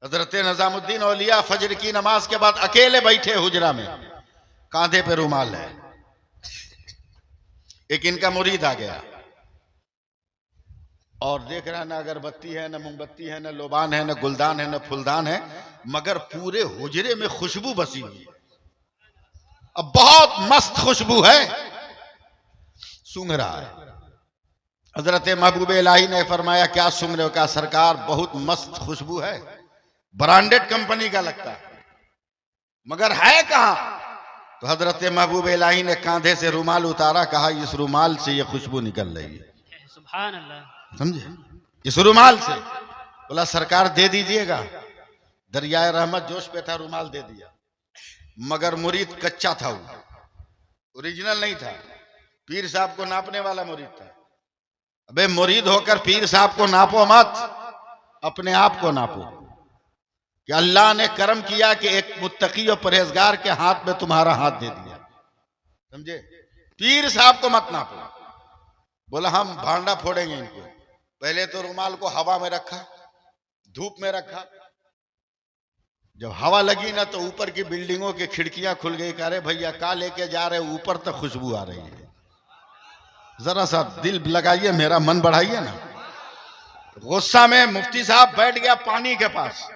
हजरत निजामुद्दीन औलिया फजर की नमाज के बाद अकेले बैठे हुजरा में, कांधे पे रुमाल है। एक इनका मुरीद आ गया और देख रहा है, ना अगरबत्ती है, ना मोमबत्ती है, ना लोबान है, ना गुलदान है, ना फुलदान है, मगर पूरे हुजरे में खुशबू बसी हुई है। अब बहुत मस्त खुशबू है, सूंघ रहा है। हजरत महबूब इलाही ने फरमाया, क्या सूंघ रहे हो? क्या सरकार, बहुत मस्त खुशबू है, ब्रांडेड कंपनी का लगता है, मगर है कहां? तो हजरत महबूब इलाही ने कांधे से रुमाल उतारा, कहा इस रुमाल से ये खुशबू निकल रही है। सुभान अल्लाह। समझे? इस रुमाल से। बोला सरकार दे दीजिएगा। दरियाए रहमत जोश पे था, रुमाल दे दिया, मगर मुरीद कच्चा था, वो ओरिजिनल नहीं था, पीर साहब को नापने वाला मुरीद था। अबे मुरीद होकर पीर साहब को नापो मत, अपने आप को नापो कि अल्लाह ने करम किया कि एक मुत्तकी और परहेजगार के हाथ में तुम्हारा हाथ दे दिया। समझे? पीर साहब को मत नापो। बोला हम भांडा फोड़ेंगे इनको। पहले तो रुमाल को हवा में रखा, धूप में रखा, जब हवा लगी ना तो ऊपर की बिल्डिंगों की खिड़कियां खुल गई। कह रहे भैया का लेके जा रहे, ऊपर तक खुशबू आ रही है, जरा सा दिल लगाइए, मेरा मन बढ़ाइए ना। गुस्सा में मुफ्ती साहब बैठ गया पानी के पास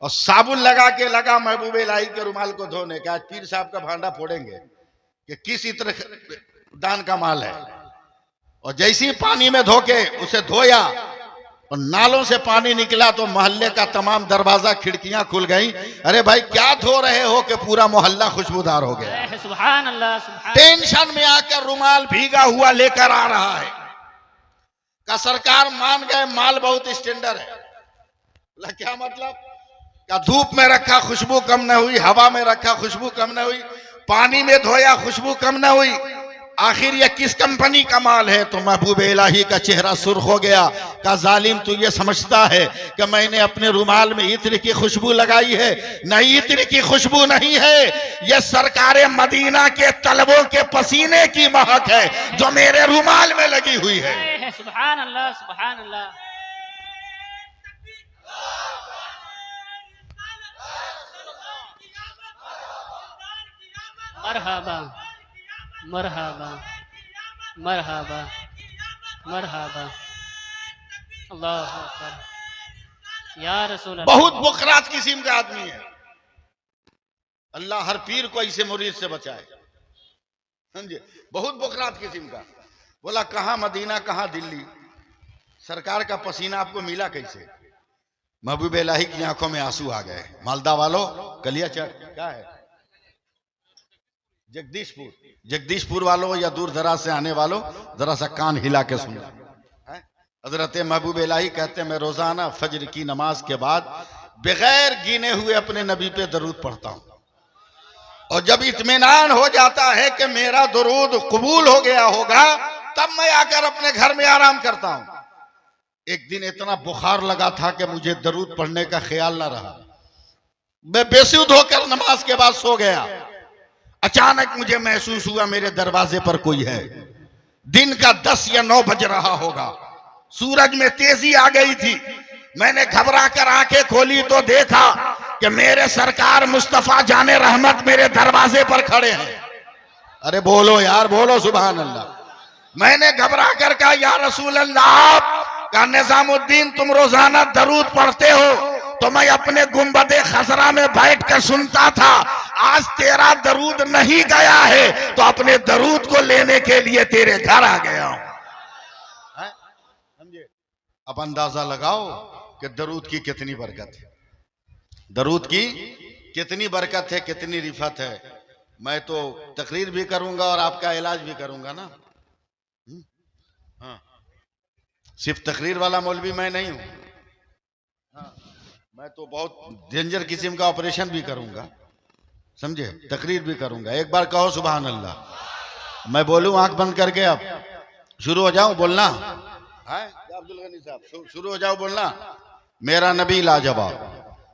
और साबुन लगा महबूब इलाही के रुमाल को धोने का। आज पीर साहब का भांडा फोड़ेंगे कि किस तरह दान का माल है। और जैसे ही पानी में धोके उसे धोया और नालों से पानी निकला तो मोहल्ले का तमाम दरवाजा खिड़कियां खुल गई। अरे भाई क्या धो रहे हो कि पूरा मोहल्ला खुशबूदार हो गया। सुभान अल्लाह, सुभान। टेंशन में आकर रुमाल भीगा हुआ लेकर आ रहा है। का सरकार मान गए माल बहुत स्टैंडर्ड है। क्या मतलब? क्या धूप में रखा खुशबू कम न हुई, हवा में रखा खुशबू कम न हुई, पानी में धोया खुशबू कम न हुई, आखिर ये किस कंपनी का माल है? तो महबूब इलाही का चेहरा सुर्ख हो गया। का जालिम तू ये समझता है कि मैंने अपने रुमाल में इत्र की खुशबू लगाई है? नहीं, इत्र की खुशबू नहीं है, ये सरकारे मदीना के तलबों के पसीने की महक है जो मेरे रुमाल में लगी हुई है। सुभान अल्लाह, सुभान अल्लाह। मरहबा मरहबा मरहबा मरहबा। अल्लाह अकबर या रसूल अल्लाह। बहुत बुखरात किस्म का आदमी है। अल्लाह हर पीर को ऐसे मुरीद से बचाए। समझे? बहुत बुखरात किस्म का। बोला कहां मदीना, कहां दिल्ली, सरकार का पसीना आपको मिला कैसे? महबूब इलाही की आंखों में आंसू आ गए। मालदा वालों, कलिया क्या है, जगदीशपुर वालों या दूर दराज से आने वालों, जरा सा कान हिला के सुनो। हजरत महबूब इलाही कहते हैं मैं रोजाना फजर की नमाज के बाद बगैर गिने हुए अपने नबी पे दरूद पढ़ता हूं, और जब इत्मीनान हो जाता है कि मेरा दरूद कबूल हो गया होगा, तब मैं आकर अपने घर में आराम करता हूं। एक दिन इतना बुखार लगा था कि मुझे दरूद पढ़ने का ख्याल ना रहा। मैं बेसुध होकर नमाज के बाद सो गया। अचानक मुझे महसूस हुआ मेरे दरवाजे पर कोई है। दिन का 10 या 9 बज रहा होगा। सूरज में तेजी आ गई थी। मैंने घबरा कर आंखें खोली तो देखा कि मेरे सरकार मुस्तफा जाने रहमत मेरे दरवाजे पर खड़े हैं। अरे बोलो यार, बोलो सुभान अल्लाह। मैंने घबरा कर कहा या रसूल अल्लाह, का निजामुद्दीन तुम रोजाना दरूद पढ़ते हो तो मैं अपने गुंबदे खसरा में बैठकर सुनता था। आज तेरा दरूद नहीं गया है तो अपने दरूद को लेने के लिए तेरे घर आ गया हूं। समझे? अब अंदाजा लगाओ कि दरूद की कितनी बरकत है, दरूद की कितनी बरकत है, कितनी रिफत है। मैं तो तकरीर भी करूंगा और आपका इलाज भी करूंगा ना। हाँ, सिर्फ तकरीर वाला मौलवी मैं नहीं हूं। हाँ, मैं तो बहुत डेंजर किस्म का ऑपरेशन भी करूंगा। समझे? तकरीर भी करूंगा। एक बार कहो सुभान अल्लाह। मैं बोलूं आंख बंद करके? अब शुरू हो जाऊं बोलना? अब्दुल गनी साहब शुरू हो जाओ बोलना। मेरा नबी लाजवाब,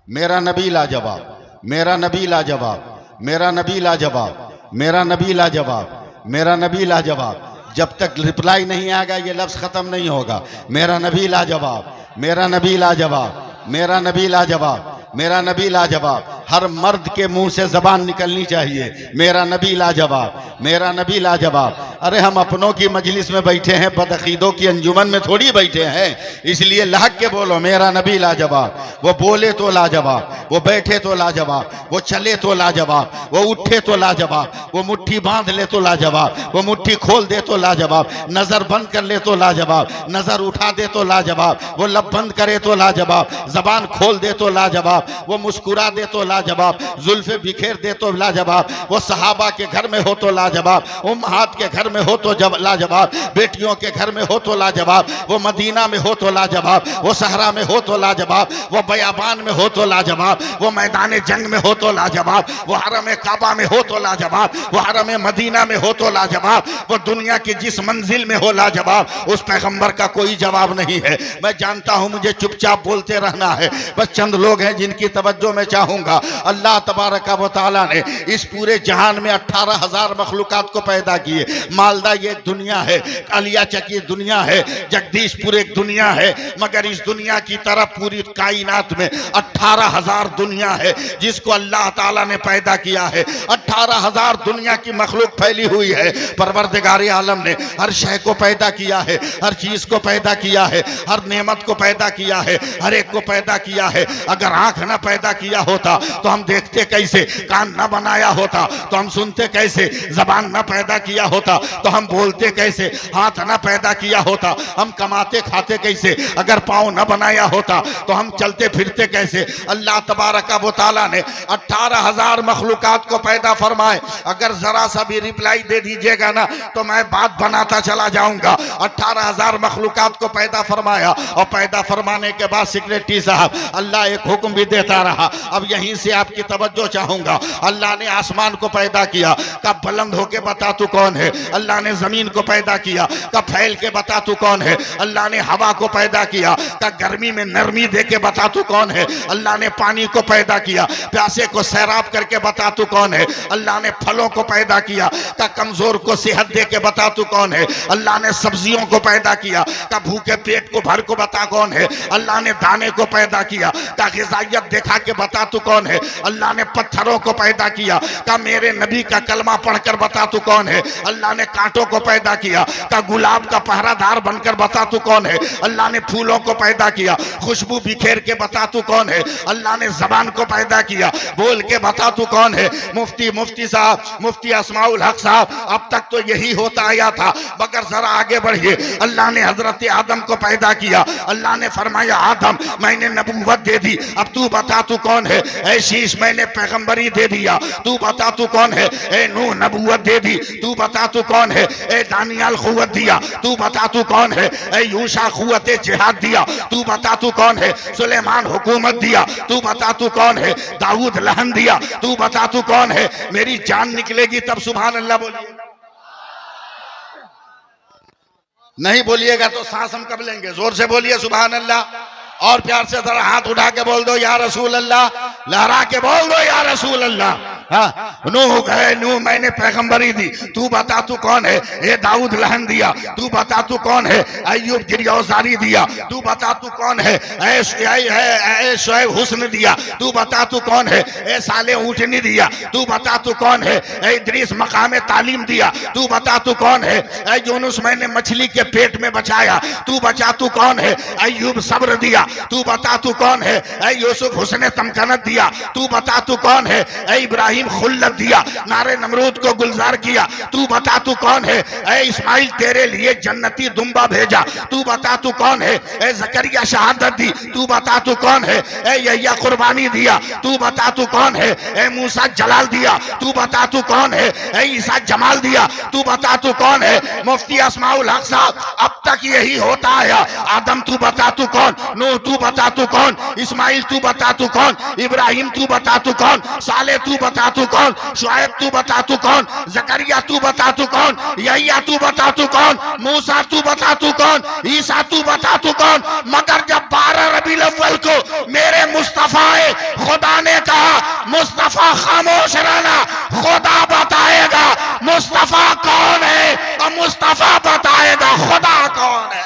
मेरा नबी लाजवाब, मेरा नबी लाजवाब, मेरा नबी लाजवाब, मेरा नबी लाजवाब, मेरा नबी लाजवाब। जब तक रिप्लाई नहीं आएगा ये लफ्ज खत्म नहीं होगा। मेरा नबी लाजवाब, मेरा नबी लाजवाब, मेरा नबी लाजवाब, मेरा नबी लाजवाब। हर मर्द के मुंह से जबान निकलनी चाहिए, मेरा नबी लाजवाब, मेरा नबी लाजवाब। अरे हम अपनों की मजलिस में बैठे हैं, बदअकीदों की अंजुमन में थोड़ी बैठे हैं, इसलिए लहक के बोलो मेरा नबी लाजवाब। वो बोले तो लाजवाब, वो बैठे तो लाजवाब, वो चले तो लाजवाब, वो उठे तो लाजवाब, वो मुट्ठी बांध ले तो लाजवाब, वो मुट्ठी खोल दे तो लाजवाब, नजर बंद कर ले तो लाजवाब, नजर उठा दे तो लाजवाब, वो लब बंद करे तो लाजवाब, जबान खोल दे तो लाजवाब, वो मुस्कुरा दे तो लाजवाब, जुल्फे बिखेर दे तो लाजवाब, वो सहाबा के घर में हो तो लाजवाब, उम्महात के घर में हो तो लाजवाब, बेटियों के घर में हो तो लाजवाब, वो मदीना में हो तो लाजवाब, वो सहरा में हो तो लाजवाब, वो बयाबान में हो तो लाजवाब, वो मैदान जंग में हो तो लाजवाब, वो हरम काबा में हो तो लाजवाब, वो हरम मदीना में हो तो लाजवाब, वो दुनिया की जिस मंजिल में हो लाजवाब, उस पैगंबर का कोई जवाब नहीं है। मैं जानता हूं मुझे चुपचाप बोलते रहना है, बस चंद लोग हैं जिनकी तवज्जो मैं चाहूंगा। अल्लाह तबारक व तआला ने इस पूरे जहान में 18,000 मखलूकात को पैदा किए। मालदा ये एक दुनिया है, कालिया चक ये दुनिया है, जगदीशपुर एक दुनिया है, मगर इस दुनिया की तरह पूरी कायनात में 18,000 दुनिया है जिसको अल्लाह ताला ने पैदा किया है। 18,000 दुनिया की मखलूक फैली हुई है। परवरदिगार आलम ने हर शय को पैदा किया है, हर चीज को पैदा किया है, हर नेमत को पैदा किया है, हर एक को पैदा किया है। अगर आंख न पैदा किया होता तो हम देखते कैसे, कान न बनाया होता तो हम सुनते कैसे, जबान न पैदा किया होता तो हम बोलते कैसे, हाथ न पैदा किया होता हम कमाते खाते कैसे, अगर पाँव न बनाया होता तो हम चलते फिरते कैसे। अल्लाह तबारक व तआला ने 18,000 मखलूकात को पैदा फरमाए। अगर जरा सा भी रिप्लाई दे दीजिएगा ना तो मैं बात बनाता चला जाऊंगा। 18,000 मखलूकात को पैदा फरमाया और पैदा फरमाने के बाद सेक्रेटरी साहब अल्लाह एक हुक्म भी देता रहा। अब यहीं से आपकी तवज्जो चाहूंगा। अल्लाह ने आसमान को पैदा किया, कब बुलंद होके बता तू कौन है। अल्लाह ने जमीन को पैदा किया, कब फैल के बता तू कौन है। अल्लाह ने हवा को पैदा किया, कब गर्मी में नरमी दे के बता तू कौन है। अल्लाह ने पानी को पैदा किया, प्यासे को सैराब करके बता तू कौन है। अल्लाह ने फलों को पैदा किया, कब कमजोर को सेहत दे के बता तू कौन है। अल्लाह ने सब्जियों को पैदा किया, कब भूखे पेट को भर को बता कौन है। अल्लाह ने दाने को पैदा किया, का ग़िज़ाइयत दिखा के बता तू कौन है। अल्लाह ने पत्थरों को पैदा किया, का मेरे नबी का कलमा पढ़कर बता तू कौन है। अल्लाह ने कांटों को पैदा किया, का गुलाब का पहरादार बनकर बता तू कौन है। अल्लाह ने फूलों को पैदा किया, खुशबू बिखेर के बता तू कौन है। अल्लाह ने जबान को पैदा किया, बोल के बता तू कौन है। मुफ्ती साहब, मुफ्ती अस्माउल हक साहब, अब तक तो यही होता आया था, मगर जरा आगे बढ़िए। अल्लाह ने हजरत आदम को पैदा किया। अल्लाह ने फरमाया आदम मैंने नबूवत दे दी, अब तू बता तू कौन है। ऐ शीश मैंने पैगंबरी दे दिया, तू बता तू कौन है। ए नूह नबूवत दे दी, तू बता तू कौन है। ए दानियाल खुवत दिया, तू बता तू कौन है। ए यूशा खुवत जिहाद दिया, तू बता तू कौन है। सुलेमान हुकूमत दिया, तू बता तू कौन है। दाऊद लहन दिया, तू बता तू कौन है। मेरी जान निकलेगी तब सुभान अल्लाह बोलिए, नहीं बोलिएगा तो सांस हम कब लेंगे। जोर से बोलिए सुभान अल्लाह, और प्यार से जरा हाथ उठा के बोल दो या रसूल अल्लाह, लहरा के बोल दो या रसूल अल्लाह। हाँ, नूह गए, नूह मैंने पैगंबरी दी, तू बता तू कौन है। ए दाऊद लहन दिया, तू बता तू कौन है। अय्यूब गिरफ्तारी दिया, तू बता तू कौन है। ए शुएब हुस्न दिया, तू बता तू कौन है। ए साले ऊँटनी दिया, तू बता तू कौन है। ए इद्रीस मकाम तालीम दिया, तू बता तू कौन है। ए यूनुस मैंने मछली के पेट में बचाया, तू बचा तू कौन है। अय्यूब सब्र दिया, तू बता तू कौन है। ए यूसुफ हुस्न तमकनत दिया, तू बता तू कौन है। ए इब्राहिम खुल्लत दिया, नारे नमरूद को गुलजार किया, तू बता तू कौन है। ए इस्माइल तेरे लिए जन्नती दुम्बा भेजा, तू बता तू कौन है। ए जकरिया शहादत दी, तू बता तू कौन है। ए यह्या कुर्बानी दिया, तू बता तू कौन है। ए मूसा जलाल दिया, तू बता तू कौन है। ए ईसा जमाल दिया, तू बता तू कौन है। मुफ्ती अस्माउल हक साहब, अब तक यही होता आया। आदम तू बता तू कौन, नूह तू बता तू कौन, इस्माइल तू बता तू कौन, इब्राहिम तू बता तू कौन, साले तू बता तू कौन, शुएब तू बता तू कौन, जकरिया तू बता तू कौन, यह्या तू बता तू कौन, मूसा तू बता तू कौन, ईसा तू बता तू कौन। मगर जब 12 रबीउल अव्वल को मेरे मुस्तफा खुदा ने कहा मुस्तफा खामोश रहना, खुदा बताएगा मुस्तफा कौन है और मुस्तफा बताएगा खुदा कौन है।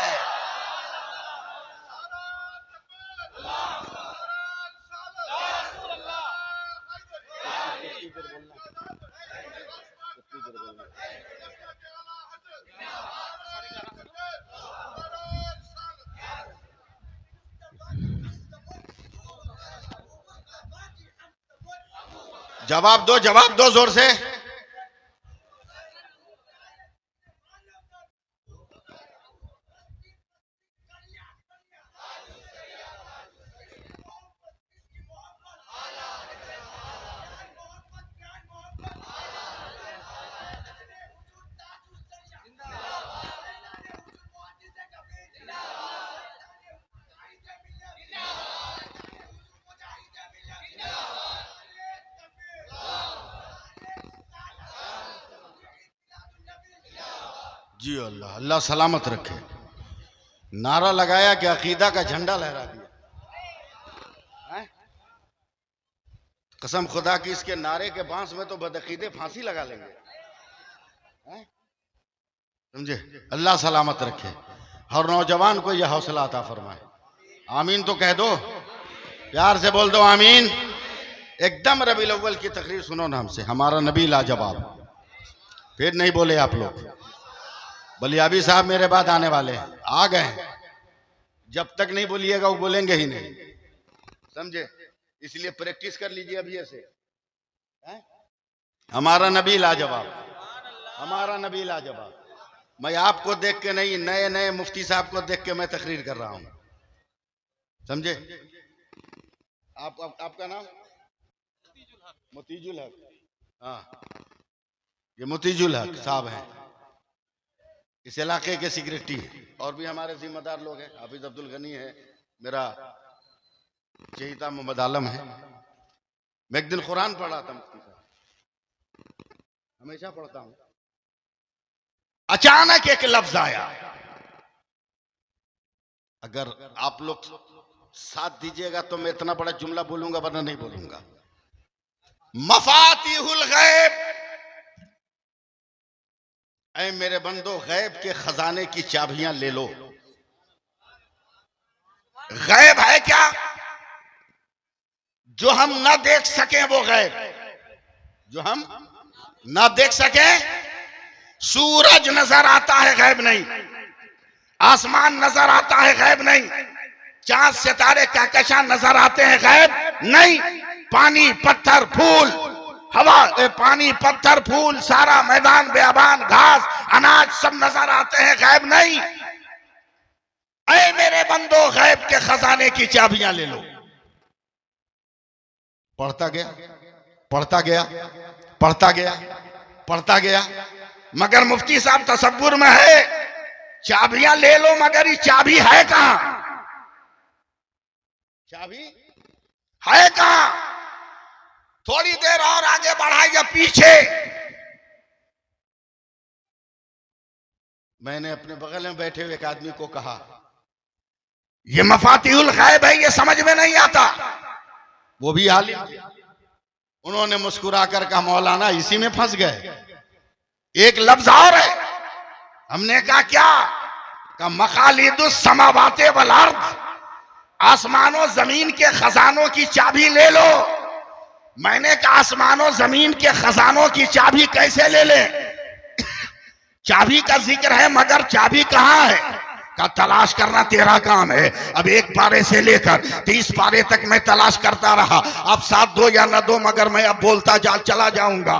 जवाब दो जोर से। जी अल्लाह, अल्लाह सलामत रखे। नारा लगाया कि अकीदा का झंडा लहरा दिया। हैं? कसम खुदा की, इसके नारे के बांस में तो बदअकीदे फांसी लगा लेंगे। हैं? समझे? अल्लाह सलामत रखे। हर नौजवान को यह हौसला अता फरमाए। आमीन तो कह दो, प्यार से बोल दो आमीन। एकदम रबीउल अव्वल की तकरीर सुनो ना हमसे। हमारा नबी लाजवाब। फिर नहीं बोले आप लोग। बलियाबी साहब मेरे बाद आने वाले हैं, आ गए हैं। जब तक नहीं बोलिएगा वो बोलेंगे ही नहीं, समझे? इसलिए प्रैक्टिस कर लीजिए अभी से। हमारा नबी लाजवाब, हमारा नबी लाजवाब। मैं आपको देख के नहीं, नए नए मुफ्ती साहब को देख के मैं तकरीर कर रहा हूं, समझे? आपका नाम मोतीजुल हक। हाँ, ये मोतीजुल हक साहब हैं, इस इलाके के सेक्रेटरी हैं। और भी हमारे जिम्मेदार लोग हैं। हाफिज अब्दुल गनी है, मेरा चहीता मोहम्मद आलम है। मैं एक दिन कुरान पढ़ रहा था, मुफ्ती साहब, हमेशा पढ़ता हूं। अचानक एक लफ्ज आया, अगर आप लोग साथ दीजिएगा तो मैं इतना बड़ा जुमला बोलूंगा, वरना नहीं बोलूंगा। मफातिहुल गैब, ऐ मेरे बंदो, गैब के खजाने की चाबियां ले लो। गैब है क्या? जो हम ना देख सकें वो गैब, जो हम ना देख सकें। सूरज नजर आता है, गैब नहीं। आसमान नजर आता है, गैब नहीं। चांद सितारे कहकशां नजर आते हैं, गैब नहीं। पानी पत्थर फूल हवा, पानी पत्थर फूल, सारा मैदान बेआबान, घास अनाज सब नजर आते हैं, गैब नहीं। ऐ मेरे बंदो, गैब के खजाने की चाबियां ले लो। पढ़ता गया, पढ़ता गया, पढ़ता गया, पढ़ता गया, मगर मुफ्ती साहब तसव्वुर में है चाबियां ले लो, मगर ये चाबी है कहां? चाबी है कहां? थोड़ी देर और आगे बढ़ाइए पीछे। मैंने अपने बगल में बैठे हुए एक आदमी को कहा, ये मफातिहुल गैब है, ये समझ में नहीं आता। वो भी आलिम, उन्होंने मुस्कुरा कर कहा, मौलाना इसी में फंस गए। एक लफ्ज और है। हमने कहा क्या? कहा मकालिदुस समावाते वल अर्द, आसमानों जमीन के खजानों की चाबी ले लो। मैंने कहा आसमानों जमीन के खजानों की चाबी कैसे ले ले? चाबी का जिक्र है, मगर चाबी कहां है? का तलाश करना तेरा काम है। अब एक पारे से लेकर 30 पारे तक मैं तलाश करता रहा। अब साथ दो या न दो, मगर मैं अब बोलता चला जाऊंगा।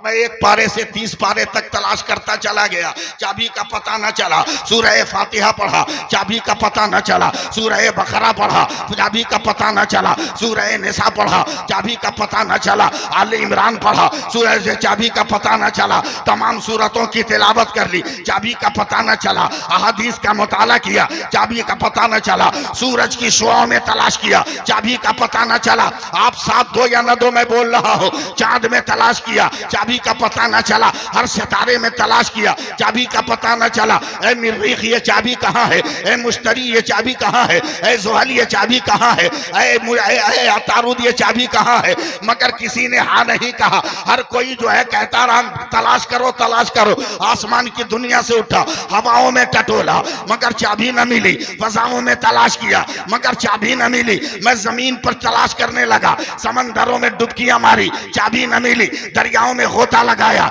मैं एक पारे से 30 पारे तक तलाश करता चला गया, चाबी का पता न चला। सूरह फातिहा पढ़ा, चाबी का पता न चला। सूरह बकरा पढ़ा, चाबी का पता न चला। सूरह निसा पढ़ा, चाबी का पता न चला। आले इमरान पढ़ा, सूरह से चाबी का पता न चला। तमाम सूरतों की तिलावत कर ली, चाबी का पता न चला। अहादीस का मुताला किया, चाबी का पता न चला। सूरज की शुआओं में तलाश किया, चाबी का पता न चला। आप साथ दो या न दो, मैं बोल रहा हूं। चांद में तलाश किया, चाबी का पता न चला। हर सितारे में तलाश किया, चाबी का पता न चला। ए मिर्रीख, ये चाबी कहां है? ए मुश्तरी, ये चाबी कहां है? ए ज़ुहल, ये चाबी कहां है? ए अतारुद, ये चाबी कहां है? मगर किसी ने हाँ नहीं कहा। हर कोई जो है कहता रहा तलाश करो, तलाश करो। आसमान की दुनिया से उठा, हवाओं में टटोला, मगर चाबी न मिली, फजाओं में तलाश किया मगर चाबी न मिली। मैं जमीन पर तलाश करने लगा, समंदरों में डुबकियां मारी, चाबी न मिली। दरियाओं में गोता लगाया,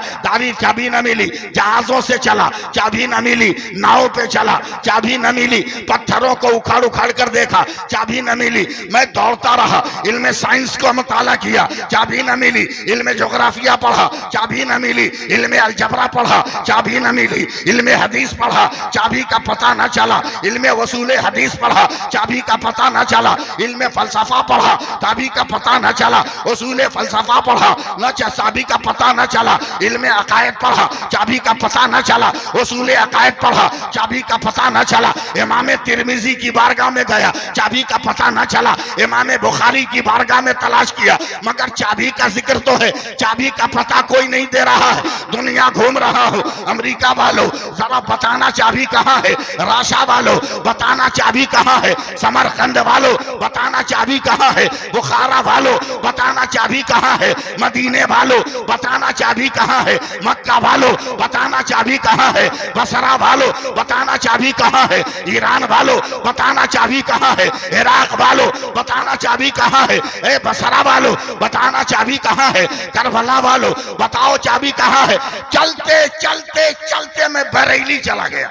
चाबी न मिली। जहाजों से चला, चाबी न मिली। नाव पे चला, चाबी न मिली। पत्थरों को उखाड़ उखाड़ कर देखा, चाबी न मिली। मैं दौड़ता रहा, इल्म साइंस को मुताला किया, चाबी न मिली। इल्म जोग्राफिया पढ़ा, चाबी न मिली। इल्म अलजबरा पढ़ा, चाबी न मिली। इल्म हदीस पढ़ा, चाबी का पता न चला। इल्म वसूल हदीस पढ़ा, चाबी का पता न चला। इल्म फलसफा पढ़ा, चाबी का पता न चला। वसूल फलसफा पढ़ा, न चाबी का पता न चला। इल्म अकायद पढ़ा, चाबी का पता न चला। वसूल अकायद पढ़ा, चाबी का पता न चला। इमाम तिरमिजी की बारगाह में गया, चाबी का पता न चला। इमाम बुखारी की बारगाह में तलाश किया मगर चाबी का जिक्र तो है, चाबी का पता कोई नहीं दे रहा है। दुनिया घूम रहा हूं, अमेरिका वालों जरा बताना चाबी कहां है। राशा वालों बताना चाबी कहां है। समरकंद वालों बताना चाबी कहां है। बुखारा वालों बताना चाबी कहां है। मदीने वालों बताना चाबी कहां है। मक्का वालों बताना चाबी कहां है। बसरा वालों बताना चाबी कहां है। ईरान वालों बताना चाबी कहां है। इराक वालों बताना चाबी कहां है। ए बसरा वालों बताना चाबी कहां है। करबला वालों बताओ चाबी कहां है। चलते चलते चलते मैं बरेली चला गया।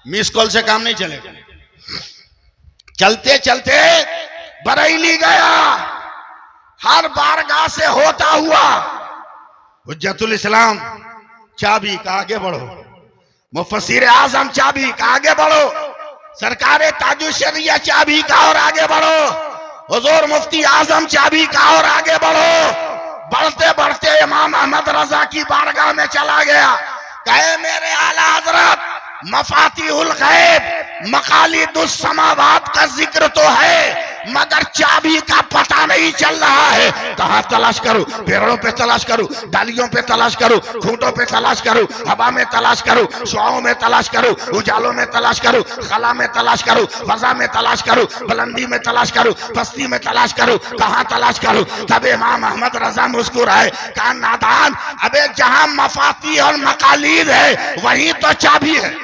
मिस कॉल से काम नहीं चलेगा। चलते चलते बरेली गया, हर बारगाह से होता हुआ हुज्जतुल इस्लाम चाबी का आगे बढ़ो, मुफस्सिर आजम चाबी का आगे बढ़ो, सरकारे ताजुश शरिया चाबी का और आगे बढ़ो, हुजूर मुफ्ती आजम चाबी का और आगे बढ़ो। बढ़ते बढ़ते इमाम अहमद रजा की बारगाह में चला गया। कहे मेरे आला हजरत मफातिहुल गैब मकालिदुस समावात का जिक्र तो है मगर चाबी का पता नहीं चल रहा है। कहां तलाश करूं? पेड़ों पे तलाश करूं, डालियों पे तलाश करूं, खूंटों पे तलाश करूं, हवा में तलाश करूं, शुआओं में तलाश करूं, उजालों में तलाश करूं, खला में तलाश करूं, फजा में तलाश करूं, बुलंदी में तलाश करूं, पस्ती में तलाश करूं, कहां तलाश करूं? तब इमाम अहमद रजा मुस्कुराए, कहा नादान, अबे जहां मफाती और मकालीद है वहीं तो चाबी है।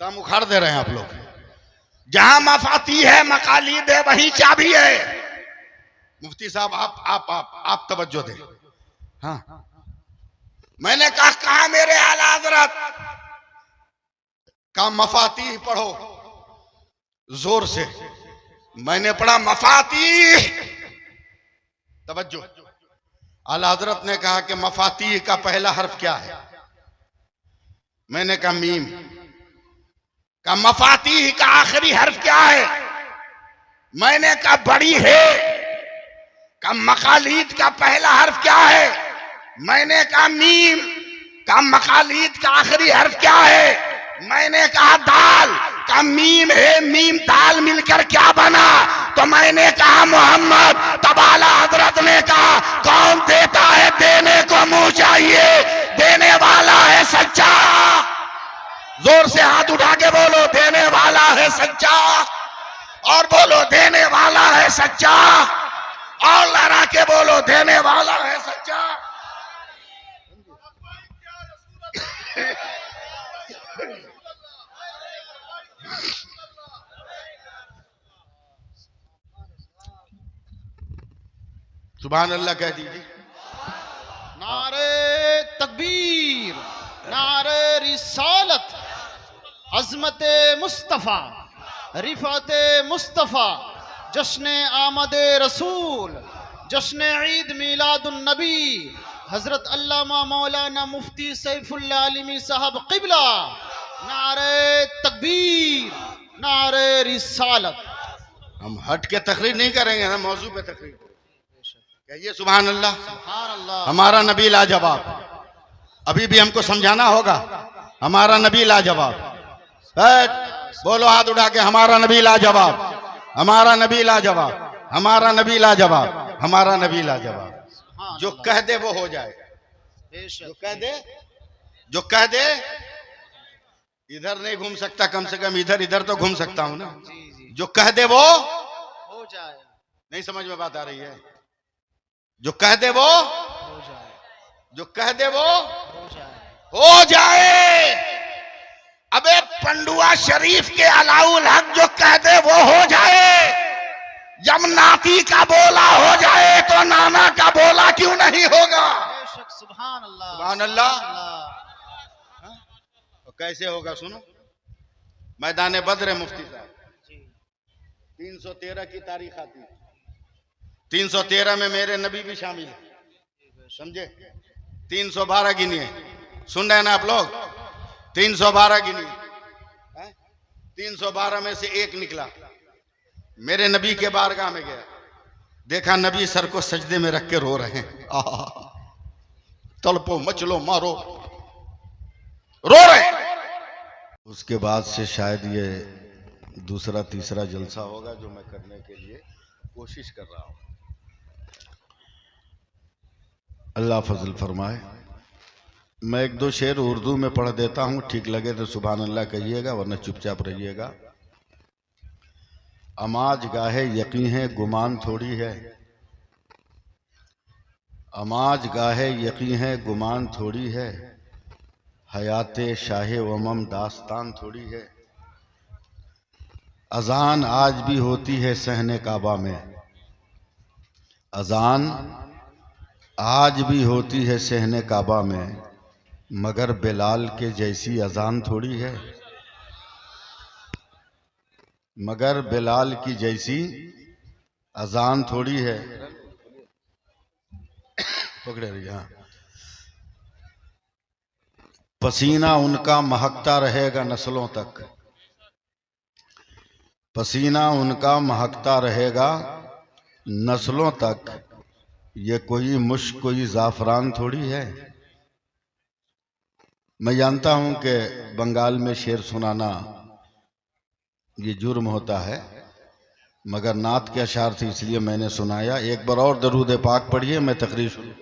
दम उखाड़ दे रहे हैं आप लोग। जहां मफाती है मकालीद है वही चाबी है। मुफ्ती साहब आप तवज्जो दें। हाँ मैंने कहा मेरे आला हजरत का मफाती पढ़ो जोर से। मैंने पढ़ा मफाती, तवज्जो। आला हजरत ने कहा कि मफाती का पहला हर्फ क्या है? मैंने कहा मीम। का मफाती का आखिरी हर्फ क्या है? मैंने कहा बड़ी है। का मकालीद का पहला हर्फ क्या है? मैंने कहा मीम। का मकालीद का आखिरी हर्फ क्या है? मैंने कहा दाल। का मीम है, मीम दाल मिलकर क्या बना? तो मैंने कहा मोहम्मद। तब आला हजरत ने कहा कौन देता है देने को मुंह चाहिए, देने वाला है सच्चा। जोर से हाथ उठा के बोलो देने वाला है सच्चा, और बोलो देने वाला है सच्चा, और लड़ा के बोलो देने वाला है सच्चा। सुभान अल्लाह कह दीजिए। नारे तकबीर, नारे रिसालत, अज़मत मुस्तफ़ा, रिफ़ात मुस्तफ़ा, जश्न आमद रसूल, जश्न ईद मिलादुन नबी, हज़रत अल्लामा मौलाना मुफ्ती सैफुल्लाह आलिमी साहब क़िबला। नारे तकबीर, नारे रिसालत। हम हट के तकरीर नहीं करेंगे ना, मौजू पे तकरीर कहिए। सुभान अल्लाह, सुभान अल्लाह। हमारा नबी लाजवाब। अभी भी हमको समझाना होगा, हमारा नबी लाजवाब। बोलो हाथ उठा के, हमारा नबी लाजवाब, हमारा नबी लाजवाब, हमारा नबी लाजवाब, हमारा नबी लाजवाब। जो कह दे वो हो जाए। जो कह दे, जो कह दे, इधर नहीं घूम सकता, कम से कम इधर इधर तो घूम सकता हूं ना। जो कह दे वो हो जाए। नहीं समझ में बात आ रही है? जो कह दे वो हो जाए। जो कह दे वो हो जाए। हो जाए। अबे पंडुआ शरीफ के अलाउल हक जो कह दे वो हो जाए। जब नाती का बोला हो जाए तो नाना का बोला क्यों नहीं होगा? बेशक, सुभान अल्लाह, सुभान अल्लाह। अल्लाह। तो कैसे होगा सुनो। मैदान बद्र है मुफ्ती साहब, जी 313 की तारीख आती है। 313 में मेरे नबी भी शामिल है, समझे? 312 गिनिए, सुन रहे हैं ना आप लोग? 312 गिनिए। 312 में से एक निकला, मेरे नबी के बारगाह में गया, देखा नबी सर को सजदे में रख के रो रहे हैं। तड़पो मचलो मारो, रो रहे हैं। उसके बाद से शायद ये दूसरा तीसरा जलसा होगा जो मैं करने के लिए कोशिश कर रहा हूं। अल्लाह फजल फरमाए। मैं एक दो शेर उर्दू में पढ़ देता हूं, ठीक लगे तो सुभान अल्लाह कहिएगा, वरना चुपचाप रहिएगा। अमाज गाहे यकीन है गुमान थोड़ी है, अमाज गाहे यकीन है गुमान थोड़ी है, हयाते शाहे वमम दास्तान थोड़ी है। अजान आज भी होती है सहने काबा में, अजान आज भी होती है सहने काबा में, मगर बिलाल के जैसी अजान थोड़ी है, मगर बिलाल की जैसी अजान थोड़ी है। पकड़े रहिए। हाँ, पसीना उनका महकता रहेगा नस्लों तक, पसीना उनका महकता रहेगा नस्लों तक, ये कोई मुश्क कोई जाफरान थोड़ी है। मैं जानता हूं कि बंगाल में शेर सुनाना ये जुर्म होता है, मगर नात के अशार थे इसलिए मैंने सुनाया। एक बार और दरूद पाक पढ़िए, मैं तकरीर शुरू करूं।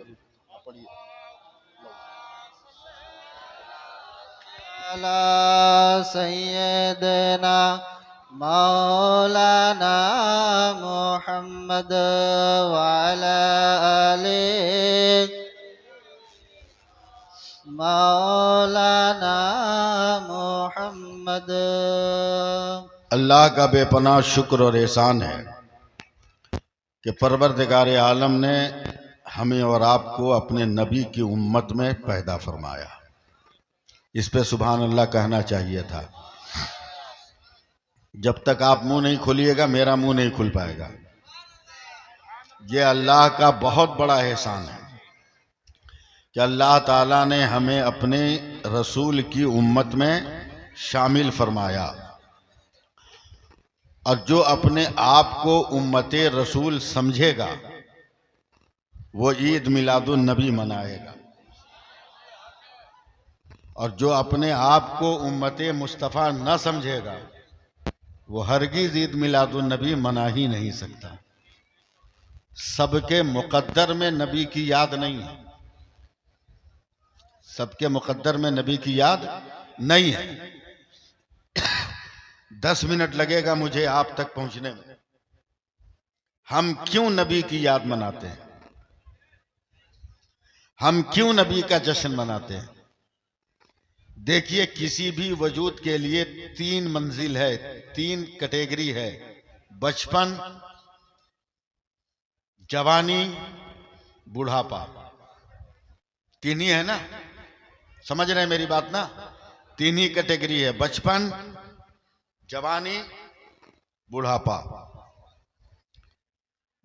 अला सैयदना मौलाना मुहम्मद वाला आले मौलाना मुहम्मद। अल्लाह का बेपनाह शुक्र और एहसान है कि परवरदिगार आलम ने हमें और आपको अपने नबी की उम्मत में पैदा फरमाया। इस पे सुभान अल्लाह कहना चाहिए था। जब तक आप मुंह नहीं खोलिएगा मेरा मुंह नहीं खुल पाएगा। ये अल्लाह का बहुत बड़ा एहसान है कि अल्लाह ताला ने हमें अपने रसूल की उम्मत में शामिल फरमाया, और जो अपने आप को उम्मते रसूल समझेगा वो ईद मिलादुन नबी मनाएगा, और जो अपने आप को उम्मते मुस्तफ़ा न समझेगा वो हरगिज़ ईद मिलादुन नबी मना ही नहीं सकता। सबके मुकद्दर में नबी की याद नहीं है, सबके मुकद्दर में नबी की याद नहीं है। 10 मिनट लगेगा मुझे आप तक पहुंचने में। हम क्यों नबी की याद मनाते हैं, हम क्यों नबी का जश्न मनाते हैं? देखिए, किसी भी वजूद के लिए 3 मंजिल है, 3 कैटेगरी है, बचपन, जवानी, बुढ़ापा। 3 ही है ना, समझ रहे हैं मेरी बात ना? 3 ही कैटेगरी है, बचपन, जवानी, बुढ़ापा।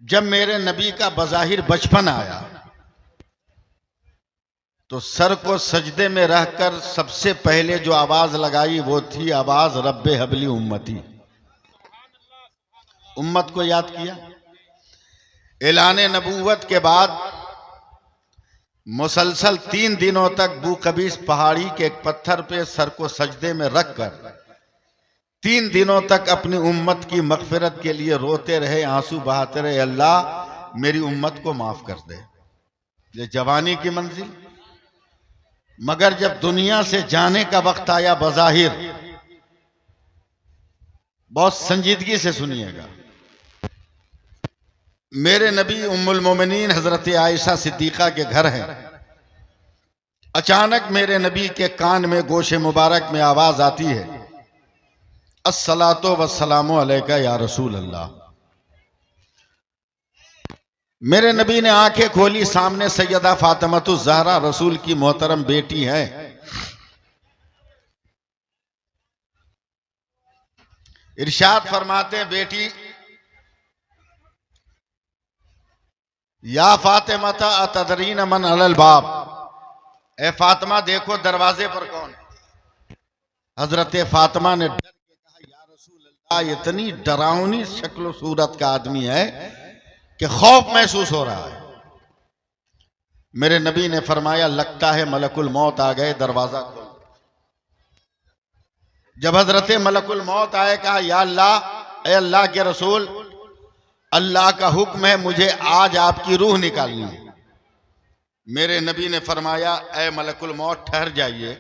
जब मेरे नबी का बज़ाहिर बचपन आया तो सर को सजदे में रहकर सबसे पहले जो आवाज लगाई वो थी आवाज रब्बे हबली उम्मती। उम्मत को याद किया। ऐलाने नबूवत के बाद मुसलसल 3 दिनों तक बूकबीस पहाड़ी के एक पत्थर पे सर को सजदे में रखकर 3 दिनों तक अपनी उम्मत की मगफिरत के लिए रोते रहे, आंसू बहाते रहे, अल्लाह मेरी उम्मत को माफ कर दे। ये जवानी की मंजिल। मगर जब दुनिया से जाने का वक्त आया बज़ाहिर, बहुत संजीदगी से सुनिएगा, मेरे नबी उम्मुल मोमिनीन हजरत आयशा सिद्दीका के घर हैं। अचानक मेरे नबी के कान में गोशे मुबारक में आवाज आती है, अस्सलातो वस्सलामु अलैका या रसूल अल्लाह। मेरे नबी ने आंखें खोली, सामने सैयदा फातिमातुज ज़हरा रसूल की मोहतरम बेटी है। इरशाद फरमाते हैं, बेटी या फातिमा अतदरीन मन अलल बाब, ए फातिमा देखो दरवाजे पर कौन है। हजरत फातिमा ने डर के कहा, या रसूल अल्लाह, इतनी डरावनी शक्ल सूरत का आदमी है कि खौफ महसूस हो रहा है। मेरे नबी ने फरमाया, लगता है मलकुल मौत आ गए, दरवाजा खोल। जब हजरत मलकुल मौत आए, कहा, या अल्लाह, ए अल्लाह के रसूल, अल्लाह का हुक्म है, मुझे आज आपकी रूह निकालनी है। मेरे नबी ने फरमाया, ए मलकुल मौत ठहर जाइए,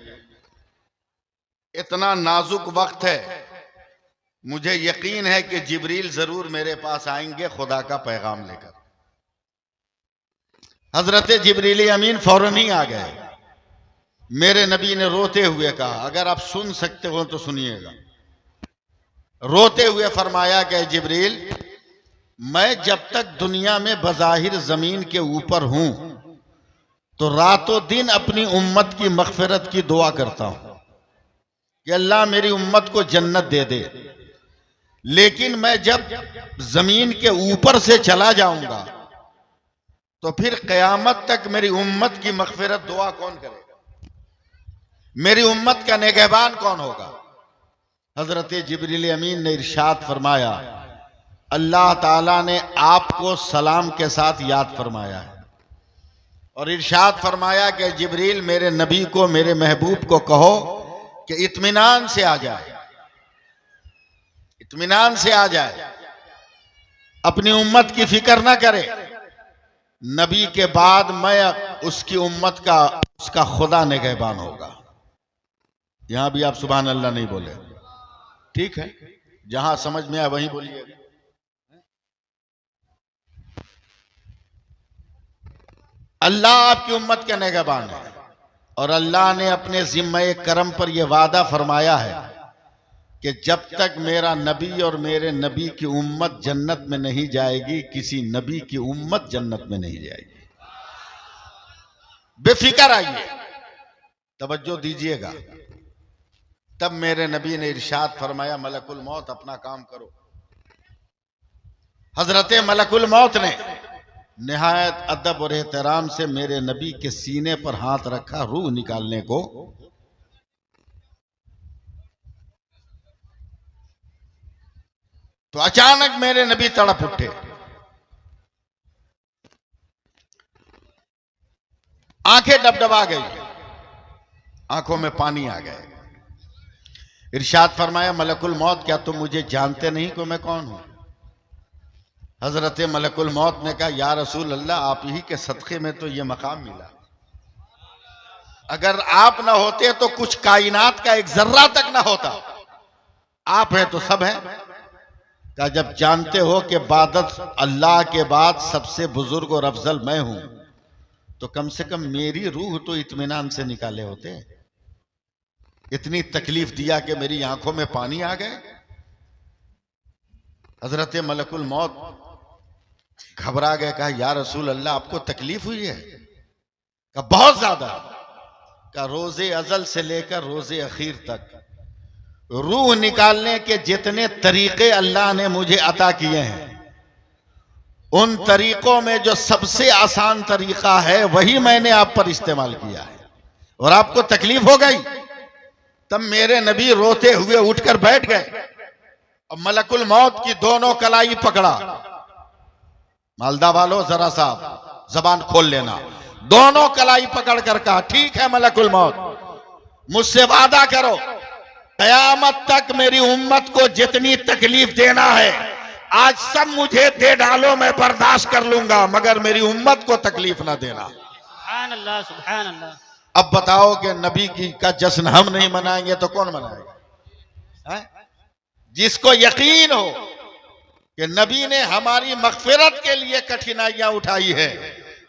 इतना नाजुक वक्त है, मुझे यकीन है कि जिब्रील जरूर मेरे पास आएंगे खुदा का पैगाम लेकर। हजरत जिब्रील अमीन फौरन ही आ गए। मेरे नबी ने रोते हुए कहा, अगर आप सुन सकते हो तो सुनिएगा। रोते हुए फरमाया कि जिब्रील, मैं जब तक दुनिया में बज़ाहिर जमीन के ऊपर हूं तो रातों दिन अपनी उम्मत की मग़फ़िरत की दुआ करता हूं कि अल्लाह मेरी उम्मत को जन्नत दे दे। लेकिन मैं जब जमीन के ऊपर से चला जाऊंगा तो फिर क़यामत तक मेरी उम्मत की मग़फ़िरत दुआ कौन करेगा? मेरी उम्मत का निगहबान कौन होगा? हजरत जिब्रील अमीन ने इरशाद फरमाया, अल्लाह ताला ने आपको सलाम के साथ याद फरमाया है और इरशाद फरमाया कि जिब्रील, मेरे नबी को, मेरे महबूब को कहो कि इत्मीनान से आ जाए, इत्मीनान से आ जाए, अपनी उम्मत की फिक्र ना करे। नबी के बाद मैं उसकी उम्मत का, उसका खुदा निगहबान होगा। यहां भी आप सुभान अल्लाह नहीं बोले, ठीक है? जहां समझ में आए वहीं बोलिएगा। अल्लाह आपकी उम्मत के निगहबान है और अल्लाह ने अपने ज़िम्मे करम पर यह वादा फरमाया है कि जब तक मेरा नबी और मेरे नबी की उम्मत जन्नत में नहीं जाएगी, किसी नबी की उम्मत जन्नत में नहीं जाएगी। बेफिक्र आइए, तवज्जो दीजिएगा। तब मेरे नबी ने इरशाद फरमाया, मलकुल मौत अपना काम करो। हजरत मलकुल मौत ने निहायत अदब और एहतराम से मेरे नबी के सीने पर हाथ रखा रूह निकालने को। तो अचानक मेरे नबी तड़प उठे, आंखें डबडबा गई, आंखों में पानी आ गए। इरशाद फरमाया, मलकुल मौत, क्या तुम मुझे जानते नहीं कि मैं कौन हूं? हजरत मलकुल मौत ने कहा, या रसूल अल्लाह, आप ही के सदक़े में तो ये मकाम मिला। अगर आप ना होते तो कुछ कायनात का एक जर्रा तक ना होता। आप हैं तो सब हैं। कहा, जब जानते हो कि इबादत अल्लाह के बाद सबसे बुजुर्ग और अफजल मैं हूं, तो कम से कम मेरी रूह तो इत्मीनान से निकाले होते। इतनी तकलीफ दिया कि मेरी आंखों में पानी आ गए। हजरत मलकुल मौत घबरा गए। कहा, या रसूल अल्लाह, आपको तकलीफ हुई है? कहा, बहुत ज्यादा। कहा, रोजे अजल से लेकर रोजे अखीर तक रूह निकालने के जितने तरीके अल्लाह ने मुझे अता किए हैं, उन तरीकों में जो सबसे आसान तरीका है वही मैंने आप पर इस्तेमाल किया है और आपको तकलीफ हो गई। तब मेरे नबी रोते हुए उठकर बैठ गए और मलकुल मौत की दोनों कलाई पकड़ा। मालदा वालों, जरा सा जबान खोल लेना। दोनों कलाई पकड़ कर कहा, ठीक है मलकुल मौत, मुझसे वादा करो, कयामत तक मेरी उम्मत को जितनी तकलीफ देना है आज सब मुझे दे डालो, मैं बर्दाश्त कर लूंगा, मगर मेरी उम्मत को तकलीफ ना देना। सुभान अल्लाह, सुभान अल्लाह। अब बताओ कि नबी की का जश्न हम नहीं मनाएंगे तो कौन मनाएगा? जिसको यकीन हो कि नबी ने हमारी मग़फ़िरत के लिए कठिनाइयां उठाई है,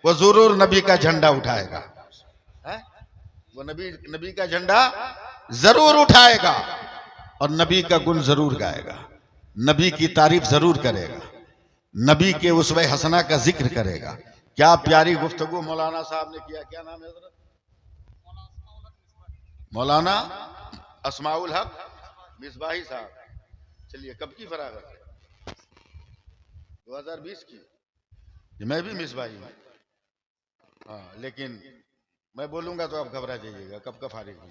वो जरूर नबी का झंडा उठाएगा। वो नबी का झंडा जरूर उठाएगा और नबी का गुण जरूर गाएगा, नबी की तारीफ जरूर करेगा, नबी के उसवे हसना का जिक्र करेगा। क्या प्यारी गुफ्तगू मौलाना साहब ने किया। क्या नाम है हजरत? मौलाना अस्माउल हक मिसबाही साहब। चलिए, कब की फरागत है? 2020 की। मैं भी मिसबाही हूं। हाँ, लेकिन मैं बोलूंगा तो आप घबरा जाइएगा। कब का फारिग हूं?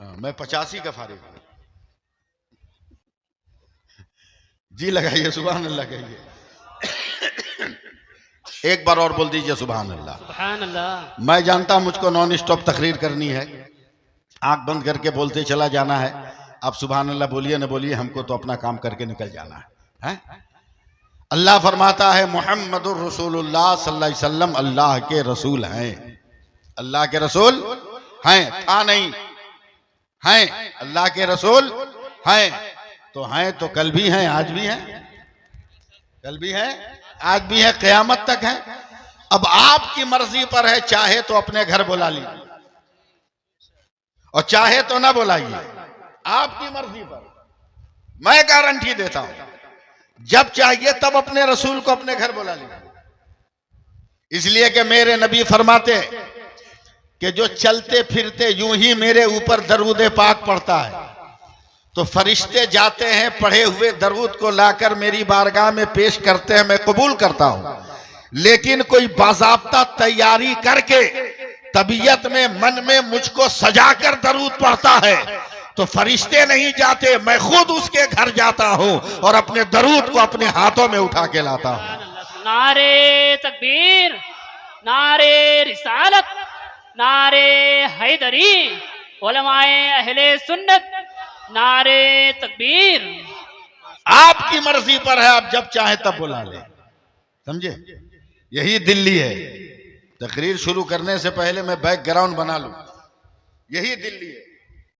हाँ, मैं 85 का फारिग हूं। जी लगाइए, सुभान अल्लाह कहिए। एक बार और बोल दीजिए सुभान अल्लाह। सुभान अल्लाह। मैं जानता मुझको नॉन स्टॉप तकरीर करनी है, आंख बंद करके बोलते चला जाना है। आप सुभान अल्लाह बोलिए न बोलिए, हमको तो अपना काम करके निकल जाना है? अल्लाह फरमाता है मुहम्मदुर रसूलुल्लाह सल्लल्लाहु अलैहि वसल्लम अल्लाह के रसूल हैं। अल्लाह के रसूल हैं, था नहीं, हैं। अल्लाह के रसूल हैं तो हैं, तो कल भी हैं, आज भी हैं, कल भी हैं, आज भी है, क़यामत तक है। अब आपकी मर्जी पर है, चाहे तो अपने घर बुला लीजिए और चाहे तो ना बुलाइए, आपकी मर्जी पर। मैं गारंटी देता हूं, जब चाहिए तब अपने रसूल को अपने घर बुला लीजिए। इसलिए कि मेरे नबी फरमाते कि जो चलते फिरते यूं ही मेरे ऊपर दरूद पाक पढ़ता है तो फरिश्ते जाते हैं, पढ़े हुए दरूद को लाकर मेरी बारगाह में पेश करते हैं, मैं कबूल करता हूं। लेकिन कोई बाज़ाब्ता तैयारी करके तबीयत में, मन में मुझको सजाकर दरूद पढ़ता है तो फरिश्ते नहीं जाते, मैं खुद उसके घर जाता हूं और अपने दरूद को अपने हाथों में उठा के लाता हूं। नारे तकबीर, नारे रिसालत, नारे हैदरी, उलमाए अहले सुन्नत, नारे तकबीर। आपकी मर्जी पर है, आप जब चाहे तब बुला ले, समझे? यही दिल्ली है। तकरीर शुरू करने से पहले मैं बैकग्राउंड बना लूं, यही दिल्ली है।